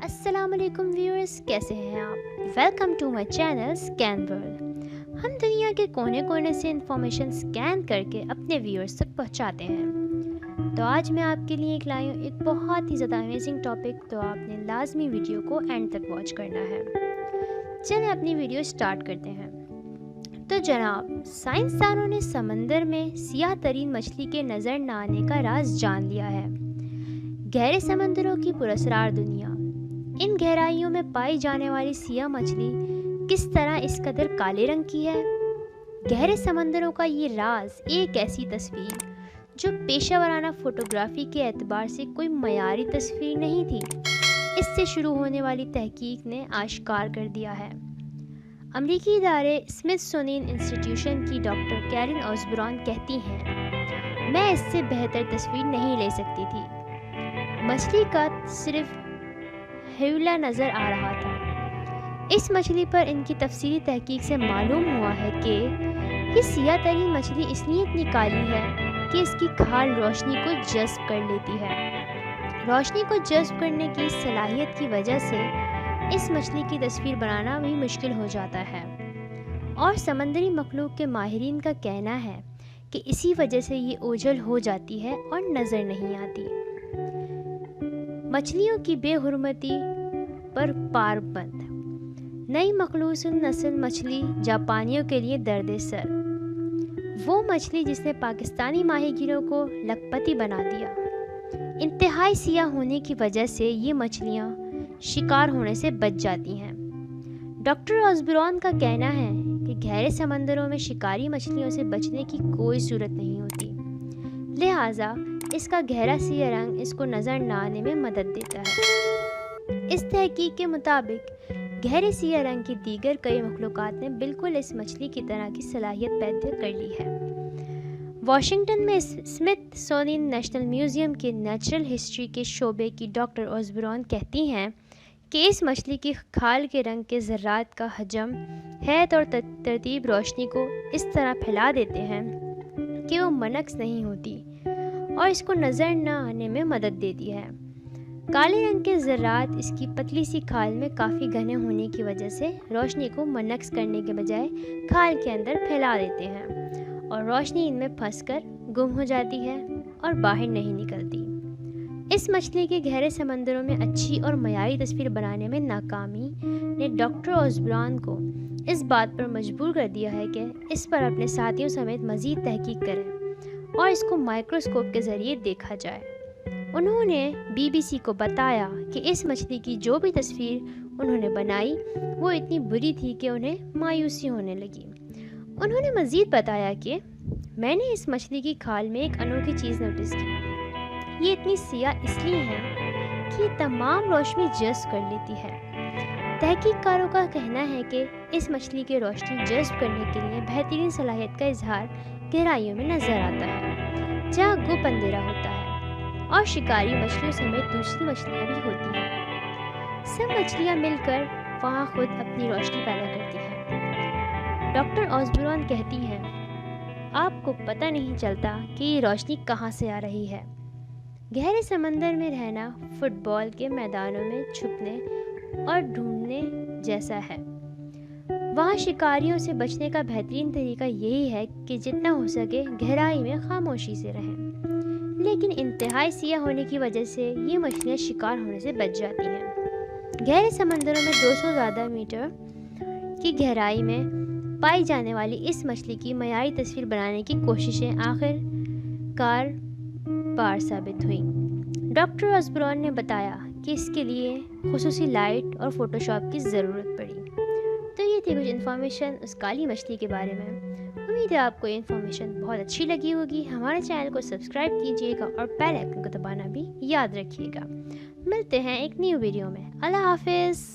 السلام علیکم ویورز، کیسے ہیں آپ؟ Welcome to my channel Scan World. ہم دنیا کے کونے کونے سے انفارمیشن اسکین کر کے اپنے ویورز تک پہنچاتے ہیں۔ تو آج میں آپ کے لیے ایک لائی ہوں ایک بہت ہی زیادہ امیزنگ ٹاپک، تو آپ نے لازمی ویڈیو کو اینڈ تک واچ کرنا ہے۔ چلیں اپنی ویڈیو سٹارٹ کرتے ہیں۔ تو جناب، سائنسدانوں نے سمندر میں سیاہ ترین مچھلی کے نظر نہ آنے کا راز جان لیا ہے۔ گہرے سمندروں کی پراسرار دنیا، ان گہرائیوں میں پائی جانے والی سیاہ مچھلی کس طرح اس قدر کالے رنگ کی ہے؟ گہرے سمندروں کا یہ راز ایک ایسی تصویر جو پیشہ ورانہ فوٹوگرافی کے اعتبار سے کوئی معیاری تصویر نہیں تھی، اس سے شروع ہونے والی تحقیق نے آشکار کر دیا ہے۔ امریکی ادارے اسمتھسونین انسٹی ٹیوشن کی ڈاکٹر کیرن اوزبورن کہتی ہیں، میں اس سے بہتر تصویر نہیں لے سکتی تھی۔ مچھلی کا صرف ہیولا نظر آ رہا تھا۔ اس مچھلی پر ان کی تفصیلی تحقیق سے معلوم ہوا ہے کہ یہ سیاہ ترین مچھلی اس لیے اتنی کالی ہے کہ اس کی کھال روشنی کو جذب کر لیتی ہے۔ روشنی کو جذب کرنے کی صلاحیت کی وجہ سے اس مچھلی کی تصویر بنانا بھی مشکل ہو جاتا ہے، اور سمندری مخلوق کے ماہرین کا کہنا ہے کہ اسی وجہ سے یہ اوجھل ہو جاتی ہے اور نظر نہیں آتی۔ مچھلیوں کی بے حرمتی پر پابند نئی مخلوط نسل مچھلی جاپانیوں کے لیے درد سر، وہ مچھلی جس نے پاکستانی ماہی گیروں کو لکھپتی بنا دیا۔ انتہائی سیاہ ہونے کی وجہ سے یہ مچھلیاں شکار ہونے سے بچ جاتی ہیں۔ ڈاکٹر اوزبورن کا کہنا ہے کہ گہرے سمندروں میں شکاری مچھلیوں سے بچنے کی کوئی صورت نہیں ہوتی، لہٰذا اس کا گہرا سیاہ رنگ اس کو نظر نہ آنے میں مدد دیتا ہے۔ اس تحقیق کے مطابق گہرے سیاہ رنگ کی دیگر کئی مخلوقات نے بالکل اس مچھلی کی طرح کی صلاحیت پیدا کر لی ہے۔ واشنگٹن میں اسمتھسونین نیشنل میوزیم کے نیچرل ہسٹری کے شعبے کی ڈاکٹر اوزبورن کہتی ہیں کہ اس مچھلی کی کھال کے رنگ کے ذرات کا حجم، حیت اور ترتیب روشنی کو اس طرح پھیلا دیتے ہیں کہ وہ منعکس نہیں ہوتی اور اس کو نظر نہ آنے میں مدد دیتی ہے۔ کالے رنگ کے ذرات اس کی پتلی سی کھال میں کافی گھنے ہونے کی وجہ سے روشنی کو منعکس کرنے کے بجائے کھال کے اندر پھیلا دیتے ہیں، اور روشنی ان میں پھنس کر گم ہو جاتی ہے اور باہر نہیں نکلتی۔ اس مچھلی کے گہرے سمندروں میں اچھی اور معیاری تصویر بنانے میں ناکامی نے ڈاکٹر اوزبورن کو اس بات پر مجبور کر دیا ہے کہ اس پر اپنے ساتھیوں سمیت مزید تحقیق کریں اور اس کو مائکروسکوپ کے ذریعے دیکھا جائے۔ انہوں نے BBC کو بتایا کہ اس مچھلی کی جو بھی تصویر انہوں نے بنائی وہ اتنی بری تھی کہ انہیں مایوسی ہونے لگی۔ انہوں نے مزید بتایا کہ میں نے اس مچھلی کی کھال میں ایک انوکھی چیز نوٹس کی، یہ اتنی سیاہ اس لیے ہے کہ یہ تمام روشنی جذب کر لیتی ہے۔ تحقیق کاروں کا کہنا ہے کہ اس مچھلی کے روشنی جذب کرنے کے لیے بہترین صلاحیت کا اظہار گہرائیوں میں نظر آتا ہے، جہاں گپ اندھیرا ہوتا ہے اور شکاری مچھلیوں سمیت دوسری مچھلیاں بھی ہوتی ہیں۔ سب مچھلیاں مل کر وہاں خود اپنی روشنی پیدا کرتی ہیں۔ ڈاکٹر اوزبورن کہتی ہیں، آپ کو پتہ نہیں چلتا کہ یہ روشنی کہاں سے آ رہی ہے۔ گہرے سمندر میں رہنا فٹ بال کے میدانوں میں چھپنے اور ڈھونڈنے جیسا ہے۔ وہاں شکاریوں سے بچنے کا بہترین طریقہ یہی ہے کہ جتنا ہو سکے گہرائی میں خاموشی سے رہیں، لیکن انتہائی سیاہ ہونے کی وجہ سے یہ مچھلیاں شکار ہونے سے بچ جاتی ہیں۔ گہرے سمندروں میں 200 زیادہ میٹر کی گہرائی میں پائی جانے والی اس مچھلی کی معیاری تصویر بنانے کی کوششیں آخر کار پار ثابت ہوئیں۔ ڈاکٹر اوزبورن نے بتایا کہ اس کے لیے خصوصی لائٹ اور فوٹوشاپ کی ضرورت پڑی۔ تو یہ تھی کچھ انفارمیشن اس کالی مچھلی کے بارے میں۔ امید ہے آپ کو یہ انفارمیشن بہت اچھی لگی ہوگی۔ ہمارے چینل کو سبسکرائب کیجیے گا اور بیل آئکن کو دبانا بھی یاد رکھیے گا۔ ملتے ہیں ایک نیو ویڈیو میں۔ اللہ حافظ۔